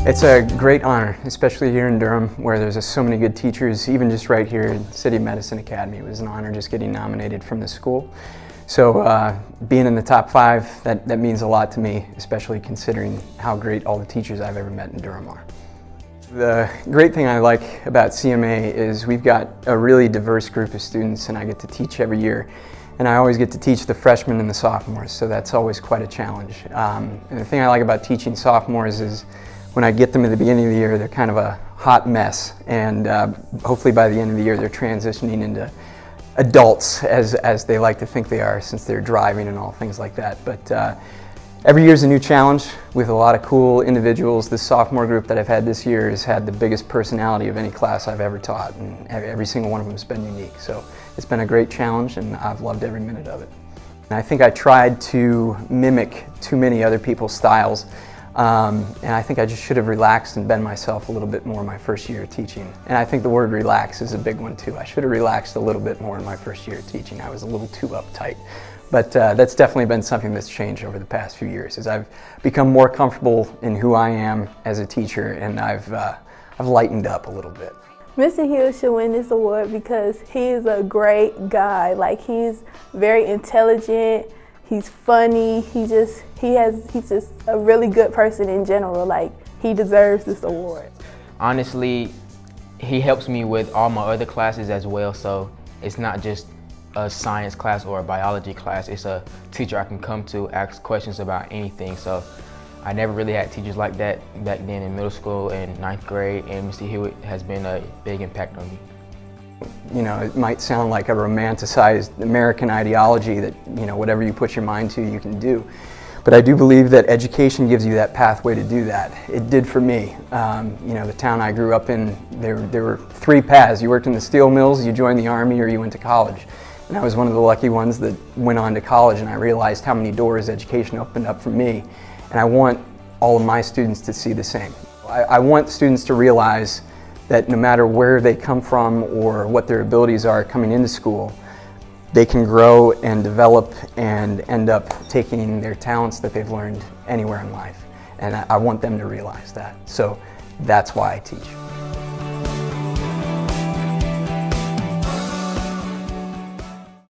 It's a great honor, especially here in Durham, where there's so many good teachers. Even just right here at City Medicine Academy, it was an honor just getting nominated from the school. So being in the top 5, that means a lot to me, especially considering how great all the teachers I've ever met in Durham are. The great thing I like about CMA is we've got a really diverse group of students, and I get to teach every year. And I always get to teach the freshmen and the sophomores, so that's always quite a challenge. And the thing I like about teaching sophomores is when I get them at the beginning of the year, they're kind of a hot mess, and hopefully by the end of the year they're transitioning into adults as they like to think they are, since they're driving and all things like that. But every year is a new challenge with a lot of cool individuals. The sophomore group that I've had this year has had the biggest personality of any class I've ever taught, and every single one of them has been unique. So it's been a great challenge, and I've loved every minute of it. And I think I tried to mimic too many other people's styles. And I think I just should have relaxed and been myself a little bit more my first year of teaching. And I think the word relax is a big one too. I should have relaxed a little bit more in my first year of teaching. I was a little too uptight. But that's definitely been something that's changed over the past few years, as I've become more comfortable in who I am as a teacher, and I've lightened up a little bit. Mr. Hewitt should win this award because he's a great guy. Like, he's very intelligent. He's funny. He's just a really good person in general. Like, he deserves this award. Honestly, he helps me with all my other classes as well, so it's not just a science class or a biology class. It's a teacher I can come to, ask questions about anything. So I never really had teachers like that back then in middle school and 9th grade, and Mr. Hewitt has been a big impact on me. You know, it might sound like a romanticized American ideology that, you know, whatever you put your mind to, you can do. But I do believe that education gives you that pathway to do that. It did for me. You know, the town I grew up in, there were 3 paths. You worked in the steel mills, you joined the Army, or you went to college. And I was one of the lucky ones that went on to college, and I realized how many doors education opened up for me. And I want all of my students to see the same. I want students to realize that no matter where they come from or what their abilities are coming into school, they can grow and develop and end up taking their talents that they've learned anywhere in life. And I want them to realize that. So that's why I teach.